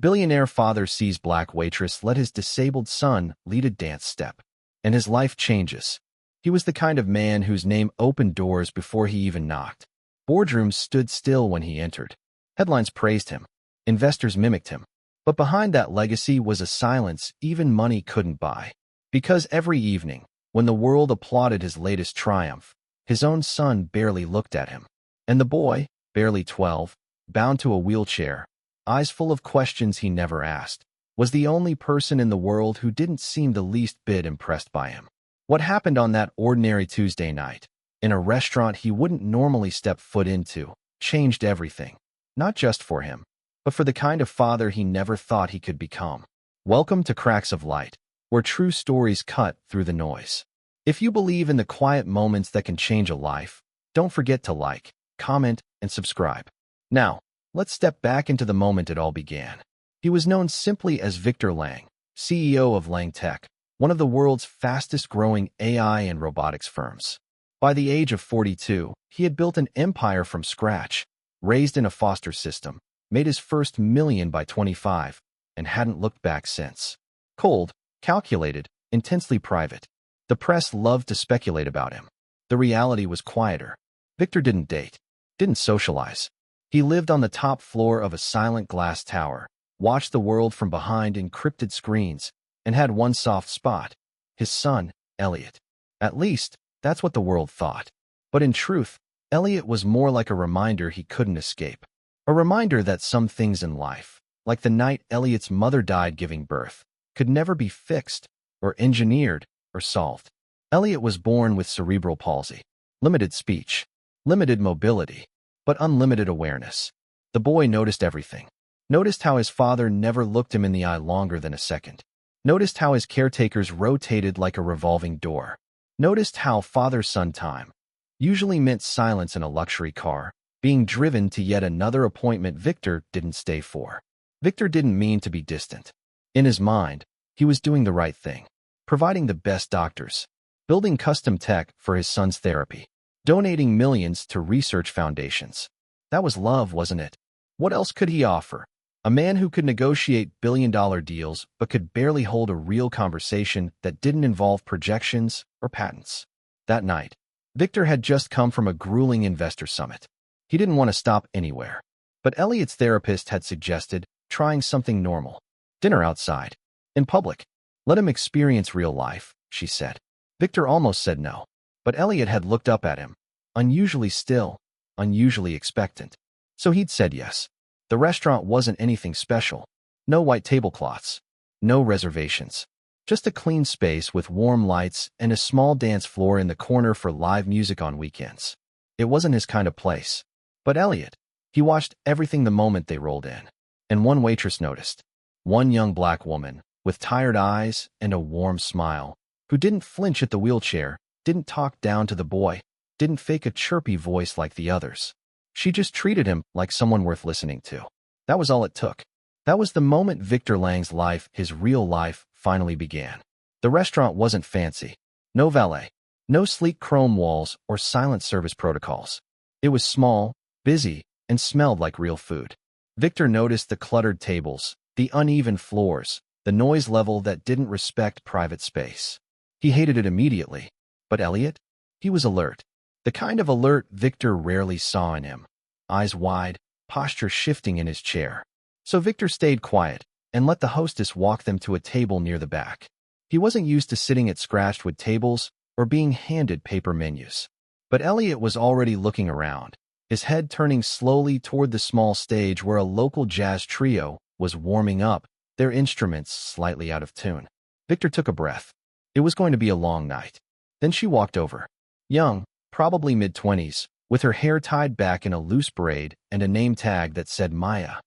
Billionaire father sees black waitress let his disabled son lead a dance step, and his life changes. He was the kind of man whose name opened doors before he even knocked. Boardrooms stood still when he entered. Headlines praised him. Investors mimicked him. But behind that legacy was a silence even money couldn't buy. Because every evening, when the world applauded his latest triumph, his own son barely looked at him. And the boy, barely 12, bound to a wheelchair, eyes full of questions he never asked, was the only person in the world who didn't seem the least bit impressed by him. What happened on that ordinary Tuesday night, in a restaurant he wouldn't normally step foot into, changed everything. Not just for him, but for the kind of father he never thought he could become. Welcome to Cracks of Light, where true stories cut through the noise. If you believe in the quiet moments that can change a life, don't forget to like, comment, and subscribe. Now, let's step back into the moment it all began. He was known simply as Victor Lang, CEO of Lang Tech, one of the world's fastest-growing AI and robotics firms. By the age of 42, he had built an empire from scratch, raised in a foster system, made his first million by 25, and hadn't looked back since. Cold, calculated, intensely private. The press loved to speculate about him. The reality was quieter. Victor didn't date, didn't socialize. He lived on the top floor of a silent glass tower, watched the world from behind encrypted screens, and had one soft spot: his son, Elliot. At least, that's what the world thought. But in truth, Elliot was more like a reminder he couldn't escape. A reminder that some things in life, like the night Elliot's mother died giving birth, could never be fixed, or engineered, or solved. Elliot was born with cerebral palsy, limited speech, limited mobility, but unlimited awareness. The boy noticed everything. Noticed how his father never looked him in the eye longer than a second. Noticed how his caretakers rotated like a revolving door. Noticed how father-son time usually meant silence in a luxury car, being driven to yet another appointment Victor didn't stay for. Victor didn't mean to be distant. In his mind, he was doing the right thing, providing the best doctors, building custom tech for his son's therapy, donating millions to research foundations. That was love, wasn't it? What else could he offer? A man who could negotiate billion-dollar deals but could barely hold a real conversation that didn't involve projections or patents. That night, Victor had just come from a grueling investor summit. He didn't want to stop anywhere. But Elliot's therapist had suggested trying something normal. Dinner outside. In public. Let him experience real life, she said. Victor almost said no. But Elliot had looked up at him, unusually still, unusually expectant. So he'd said yes. The restaurant wasn't anything special. No white tablecloths. No reservations. Just a clean space with warm lights and a small dance floor in the corner for live music on weekends. It wasn't his kind of place. But Elliot, he watched everything the moment they rolled in. And one waitress noticed. One young black woman, with tired eyes and a warm smile, who didn't flinch at the wheelchair, didn't talk down to the boy, didn't fake a chirpy voice like the others. She just treated him like someone worth listening to. That was all it took. That was the moment Victor Lang's life, his real life, finally began. The restaurant wasn't fancy. No valet. No sleek chrome walls or silent service protocols. It was small, busy, and smelled like real food. Victor noticed the cluttered tables, the uneven floors, the noise level that didn't respect private space. He hated it immediately. But Elliot? He was alert. The kind of alert Victor rarely saw in him. Eyes wide, posture shifting in his chair. So Victor stayed quiet and let the hostess walk them to a table near the back. He wasn't used to sitting at scratched wood tables or being handed paper menus. But Elliot was already looking around, his head turning slowly toward the small stage where a local jazz trio was warming up, their instruments slightly out of tune. Victor took a breath. It was going to be a long night. Then she walked over. Young, probably mid-20s, with her hair tied back in a loose braid and a name tag that said Maya.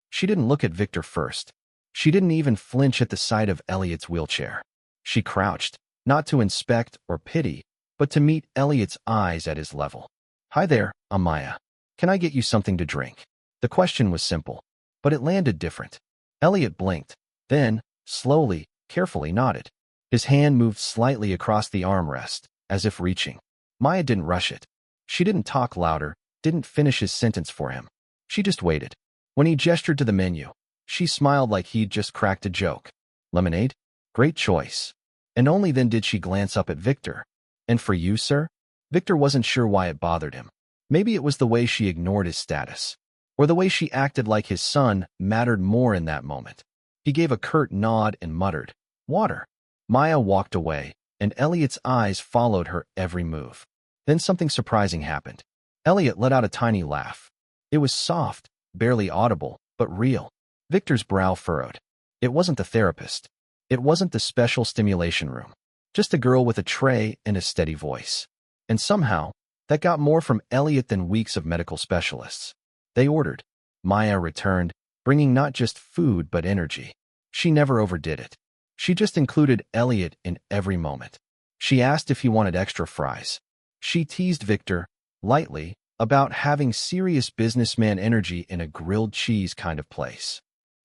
She didn't look at Victor first. She didn't even flinch at the sight of Elliot's wheelchair. She crouched, not to inspect or pity, but to meet Elliot's eyes at his level. Hi there, I'm Maya. Can I get you something to drink? The question was simple, but it landed different. Elliot blinked, then, slowly, carefully nodded. His hand moved slightly across the armrest, as if reaching. Maya didn't rush it. She didn't talk louder, didn't finish his sentence for him. She just waited. When he gestured to the menu, She smiled like he'd just cracked a joke. Lemonade? Great choice. And only then did she glance up at Victor. And for you, sir? Victor wasn't sure why it bothered him. Maybe it was the way she ignored his status, or the way she acted like his son mattered more in that moment. He gave a curt nod and muttered, "Water." Maya walked away, and Elliot's eyes followed her every move. Then something surprising happened. Elliot let out a tiny laugh. It was soft, barely audible, but real. Victor's brow furrowed. It wasn't the therapist. It wasn't the special stimulation room. Just a girl with a tray and a steady voice. And somehow, that got more from Elliot than weeks of medical specialists. They ordered. Maya returned, bringing not just food but energy. She never overdid it. She just included Elliot in every moment. She asked if he wanted extra fries. She teased Victor, lightly, about having serious businessman energy in a grilled cheese kind of place.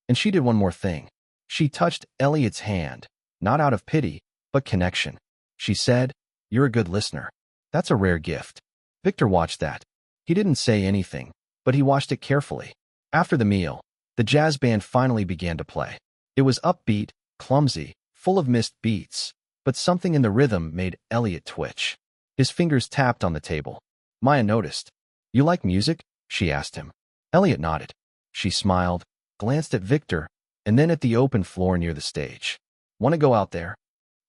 And she did one more thing. She touched Elliot's hand, not out of pity, but connection. She said, "You're a good listener." That's a rare gift. Victor watched that. He didn't say anything, but he watched it carefully. After the meal, the jazz band finally began to play. It was upbeat, clumsy, full of missed beats, but something in the rhythm made Elliot twitch. His fingers tapped on the table. Maya noticed. "You like music?" she asked him. Elliot nodded. She smiled, glanced at Victor, and then at the open floor near the stage. "Want to go out there?"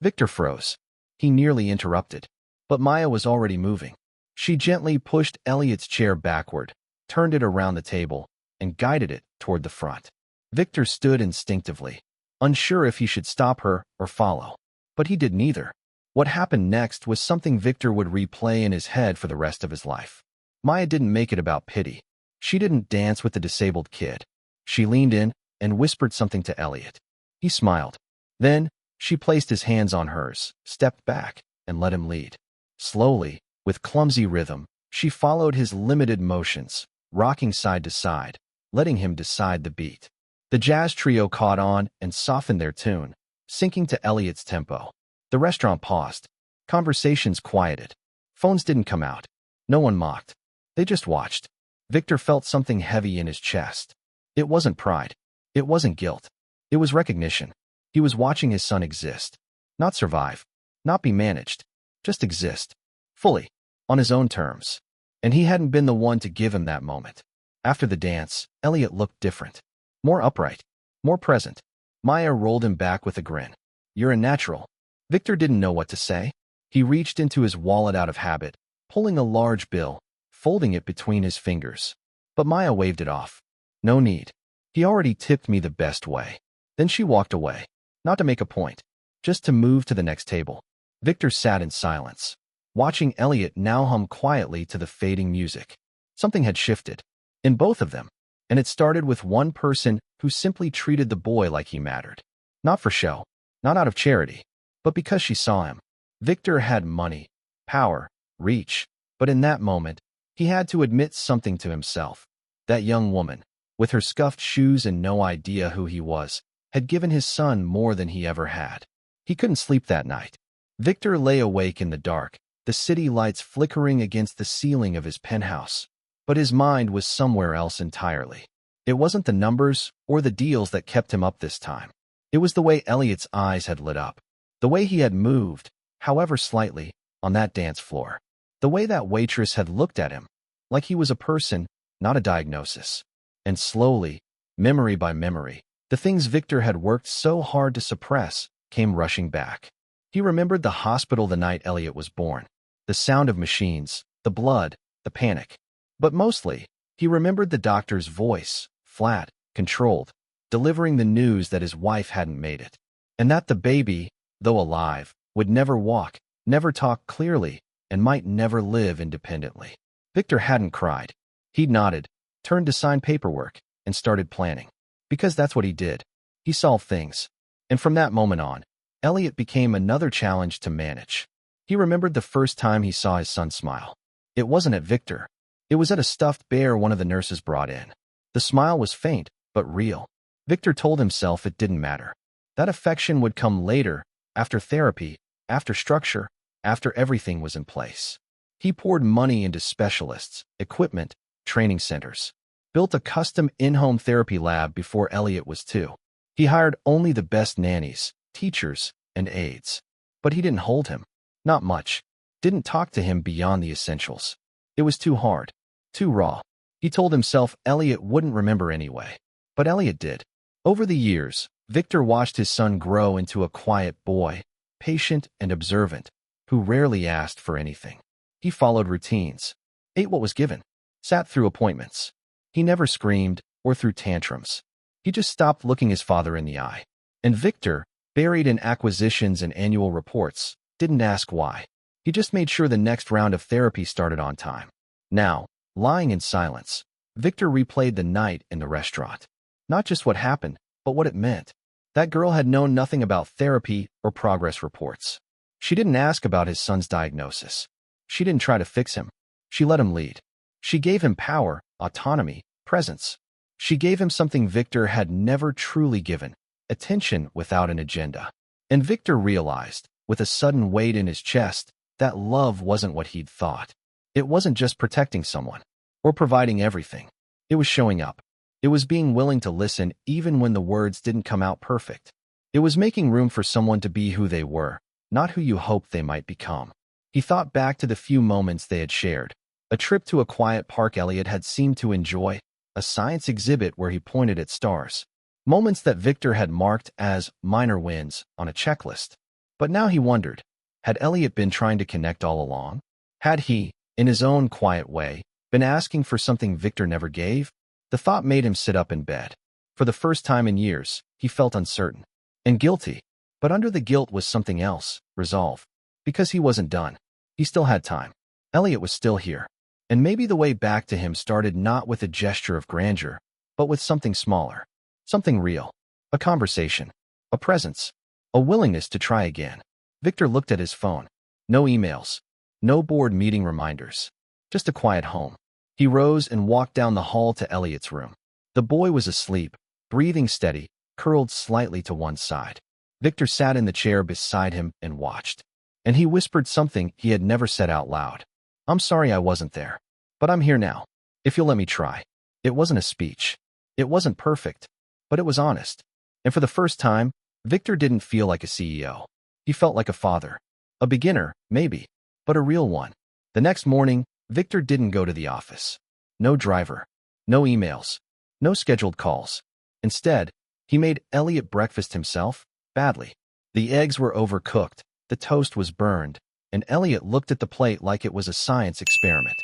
Victor froze. He nearly interrupted. But Maya was already moving. She gently pushed Elliot's chair backward, turned it around the table, and guided it toward the front. Victor stood instinctively, unsure if he should stop her or follow. But he did neither. What happened next was something Victor would replay in his head for the rest of his life. Maya didn't make it about pity. She didn't dance with the disabled kid. She leaned in and whispered something to Elliot. He smiled. Then, she placed his hands on hers, stepped back, and let him lead. Slowly, with clumsy rhythm, she followed his limited motions, rocking side to side, letting him decide the beat. The jazz trio caught on and softened their tune, syncing to Elliot's tempo. The restaurant paused. Conversations quieted. Phones didn't come out. No one mocked. They just watched. Victor felt something heavy in his chest. It wasn't pride. It wasn't guilt. It was recognition. He was watching his son exist. Not survive. Not be managed. Just exist. Fully. On his own terms. And he hadn't been the one to give him that moment. After the dance, Elliot looked different. More upright. More present. Maya rolled him back with a grin. "You're a natural." Victor didn't know what to say. He reached into his wallet out of habit, pulling a large bill, folding it between his fingers. But Maya waved it off. "No need. He already tipped me the best way." Then she walked away. Not to make a point. Just to move to the next table. Victor sat in silence, watching Elliot now hum quietly to the fading music. Something had shifted. In both of them. And it started with one person who simply treated the boy like he mattered. Not for show. Not out of charity. But because she saw him. Victor had money, power, reach. But in that moment, he had to admit something to himself. That young woman, with her scuffed shoes and no idea who he was, had given his son more than he ever had. He couldn't sleep that night. Victor lay awake in the dark, the city lights flickering against the ceiling of his penthouse. But his mind was somewhere else entirely. It wasn't the numbers or the deals that kept him up this time. It was the way Elliot's eyes had lit up. The way he had moved, however slightly, on that dance floor. The way that waitress had looked at him, like he was a person, not a diagnosis. And slowly, memory by memory, the things Victor had worked so hard to suppress came rushing back. He remembered the hospital the night Elliot was born, the sound of machines, the blood, the panic. But mostly, he remembered the doctor's voice, flat, controlled, delivering the news that his wife hadn't made it. And that the baby, though alive, would never walk, never talk clearly, and might never live independently. Victor hadn't cried. He'd nodded, turned to sign paperwork, and started planning. Because that's what he did. He solved things. And from that moment on, Elliot became another challenge to manage. He remembered the first time he saw his son smile. It wasn't at Victor. It was at a stuffed bear one of the nurses brought in. The smile was faint, but real. Victor told himself it didn't matter. That affection would come later, after therapy, after structure, after everything was in place. He poured money into specialists, equipment, training centers. built a custom in-home therapy lab before Elliot was 2. He hired only the best nannies, teachers, and aides. But he didn't hold him. Not much. Didn't talk to him beyond the essentials. It was too hard. Too raw. He told himself Elliot wouldn't remember anyway. But Elliot did. Over the years, Victor watched his son grow into a quiet boy, patient and observant, who rarely asked for anything. He followed routines, ate what was given, sat through appointments. He never screamed or threw tantrums. He just stopped looking his father in the eye. And Victor, buried in acquisitions and annual reports, didn't ask why. He just made sure the next round of therapy started on time. Now, lying in silence, Victor replayed the night in the restaurant. Not just what happened, but what it meant. That girl had known nothing about therapy or progress reports. She didn't ask about his son's diagnosis. She didn't try to fix him. She let him lead. She gave him power, autonomy, presence. She gave him something Victor had never truly given, attention without an agenda. And Victor realized, with a sudden weight in his chest, that love wasn't what he'd thought. It wasn't just protecting someone or providing everything. It was showing up. It was being willing to listen even when the words didn't come out perfect. It was making room for someone to be who they were, not who you hoped they might become. He thought back to the few moments they had shared. A trip to a quiet park Elliot had seemed to enjoy, a science exhibit where he pointed at stars. Moments that Victor had marked as minor wins on a checklist. But now he wondered, had Elliot been trying to connect all along? Had he, in his own quiet way, been asking for something Victor never gave? The thought made him sit up in bed. For the first time in years, he felt uncertain and guilty. But under the guilt was something else, resolve. Because he wasn't done. He still had time. Elliot was still here. And maybe the way back to him started not with a gesture of grandeur, but with something smaller. Something real. A conversation. A presence. A willingness to try again. Victor looked at his phone. No emails. No board meeting reminders. Just a quiet home. He rose and walked down the hall to Elliot's room. The boy was asleep, breathing steady, curled slightly to one side. Victor sat in the chair beside him and watched. And he whispered something he had never said out loud. I'm sorry I wasn't there. But I'm here now. If you'll let me try. It wasn't a speech. It wasn't perfect. But it was honest. And for the first time, Victor didn't feel like a CEO. He felt like a father. A beginner, maybe, but a real one. The next morning, Victor didn't go to the office. No driver. No emails. No scheduled calls. Instead, he made Elliot breakfast himself, badly. The eggs were overcooked, the toast was burned, and Elliot looked at the plate like it was a science experiment.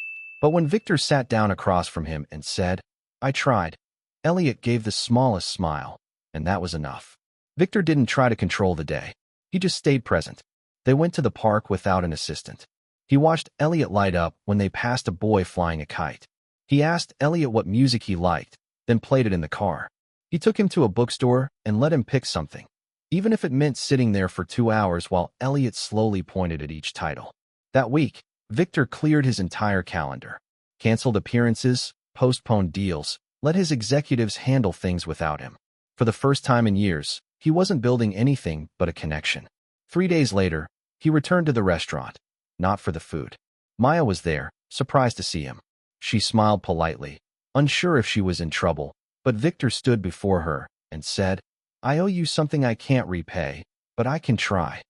But when Victor sat down across from him and said, I tried, Elliot gave the smallest smile, and that was enough. Victor didn't try to control the day. He just stayed present. They went to the park without an assistant. He watched Elliot light up when they passed a boy flying a kite. He asked Elliot what music he liked, then played it in the car. He took him to a bookstore and let him pick something, even if it meant sitting there for 2 hours while Elliot slowly pointed at each title. That week, Victor cleared his entire calendar, canceled appearances, postponed deals, let his executives handle things without him. For the first time in years, he wasn't building anything but a connection. 3 days later, he returned to the restaurant, not for the food. Maya was there, surprised to see him. She smiled politely, unsure if she was in trouble, but Victor stood before her and said, I owe you something I can't repay, but I can try.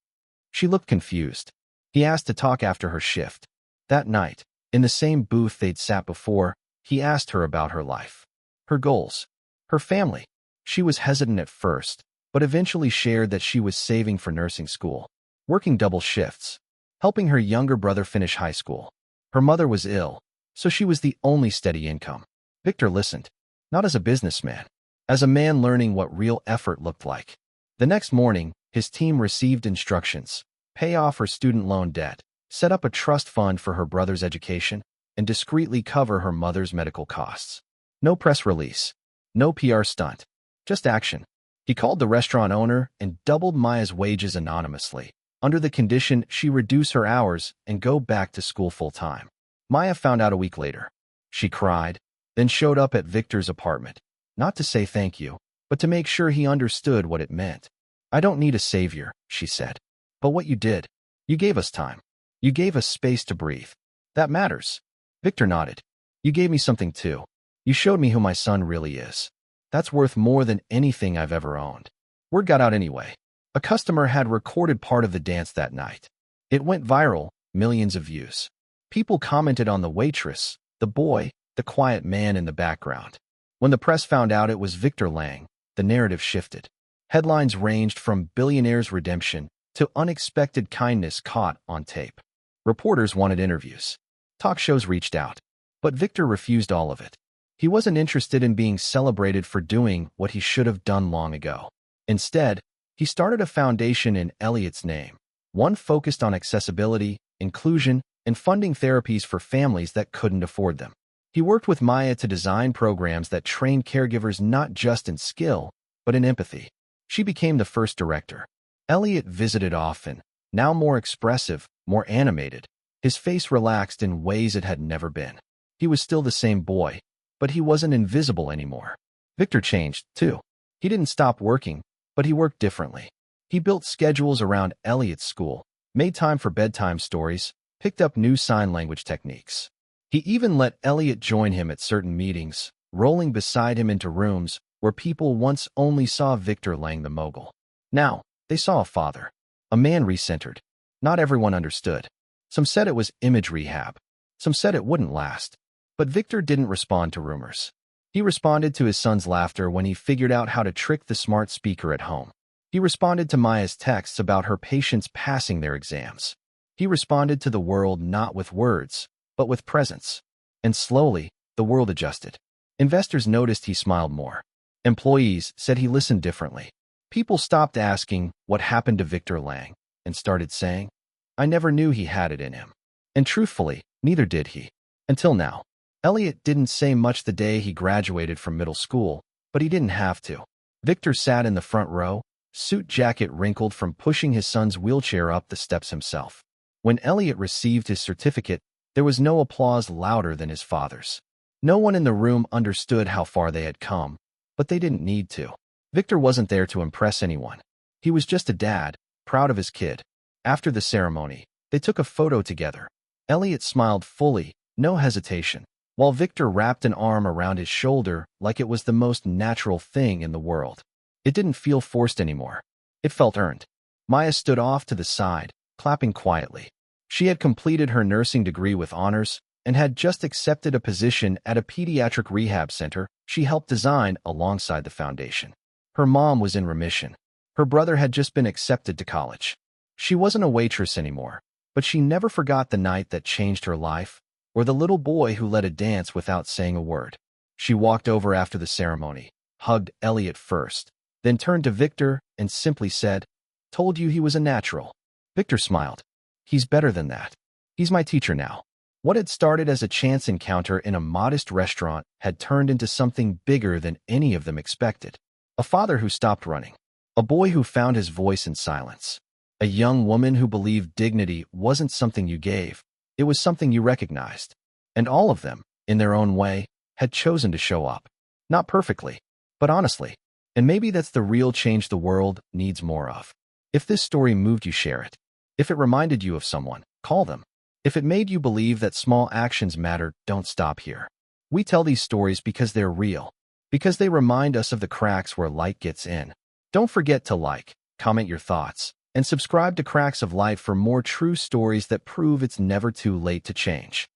She looked confused. He asked to talk after her shift. That night, in the same booth they'd sat before, he asked her about her life, her goals, her family. She was hesitant at first, but eventually shared that she was saving for nursing school, working double shifts, helping her younger brother finish high school. Her mother was ill, so she was the only steady income. Victor listened, not as a businessman, as a man learning what real effort looked like. The next morning, his team received instructions: pay off her student loan debt, set up a trust fund for her brother's education, and discreetly cover her mother's medical costs. No press release, no PR stunt, just action. He called the restaurant owner and doubled Maya's wages anonymously, under the condition she reduce her hours and go back to school full-time. Maya found out a week later. She cried, then showed up at Victor's apartment, not to say thank you, but to make sure he understood what it meant. I don't need a savior, she said. But what you did, you gave us time. You gave us space to breathe. That matters. Victor nodded. You gave me something too. You showed me who my son really is. That's worth more than anything I've ever owned. Word got out anyway. A customer had recorded part of the dance that night. It went viral, millions of views. People commented on the waitress, the boy, the quiet man in the background. When the press found out it was Victor Lang, the narrative shifted. Headlines ranged from Billionaire's redemption to unexpected kindness caught on tape. Reporters wanted interviews. Talk shows reached out. But Victor refused all of it. He wasn't interested in being celebrated for doing what he should have done long ago. Instead, he started a foundation in Elliot's name, one focused on accessibility, inclusion, and funding therapies for families that couldn't afford them. He worked with Maya to design programs that trained caregivers not just in skill, but in empathy. She became the first director. Elliot visited often, now more expressive, more animated. His face relaxed in ways it had never been. He was still the same boy, but he wasn't invisible anymore. Victor changed, too. He didn't stop working, but he worked differently. He built schedules around Elliot's school, made time for bedtime stories, picked up new sign language techniques. He even let Elliot join him at certain meetings, rolling beside him into rooms where people once only saw Victor Lang the mogul. Now, they saw a father, a man recentered. Not everyone understood. Some said it was image rehab. Some said it wouldn't last. But Victor didn't respond to rumors. He responded to his son's laughter when he figured out how to trick the smart speaker at home. He responded to Maya's texts about her patients passing their exams. He responded to the world not with words, but with presence. And slowly, the world adjusted. Investors noticed he smiled more. Employees said he listened differently. People stopped asking what happened to Victor Lang and started saying, I never knew he had it in him. And truthfully, neither did he. Until now. Elliot didn't say much the day he graduated from middle school, but he didn't have to. Victor sat in the front row, suit jacket wrinkled from pushing his son's wheelchair up the steps himself. When Elliot received his certificate, there was no applause louder than his father's. No one in the room understood how far they had come, but they didn't need to. Victor wasn't there to impress anyone. He was just a dad, proud of his kid. After the ceremony, they took a photo together. Elliot smiled fully, no hesitation, while Victor wrapped an arm around his shoulder like it was the most natural thing in the world. It didn't feel forced anymore. It felt earned. Maya stood off to the side, clapping quietly. She had completed her nursing degree with honors and had just accepted a position at a pediatric rehab center she helped design alongside the foundation. Her mom was in remission. Her brother had just been accepted to college. She wasn't a waitress anymore, but she never forgot the night that changed her life, or the little boy who led a dance without saying a word. She walked over after the ceremony, hugged Elliot first, then turned to Victor and simply said, Told you he was a natural. Victor smiled. He's better than that. He's my teacher now. What had started as a chance encounter in a modest restaurant had turned into something bigger than any of them expected. A father who stopped running. A boy who found his voice in silence. A young woman who believed dignity wasn't something you gave, it was something you recognized. And all of them, in their own way, had chosen to show up. Not perfectly, but honestly. And maybe that's the real change the world needs more of. If this story moved you, share it. If it reminded you of someone, call them. If it made you believe that small actions matter, don't stop here. We tell these stories because they're real, because they remind us of the cracks where light gets in. Don't forget to like, comment your thoughts, and subscribe to Cracks of Light for more true stories that prove it's never too late to change.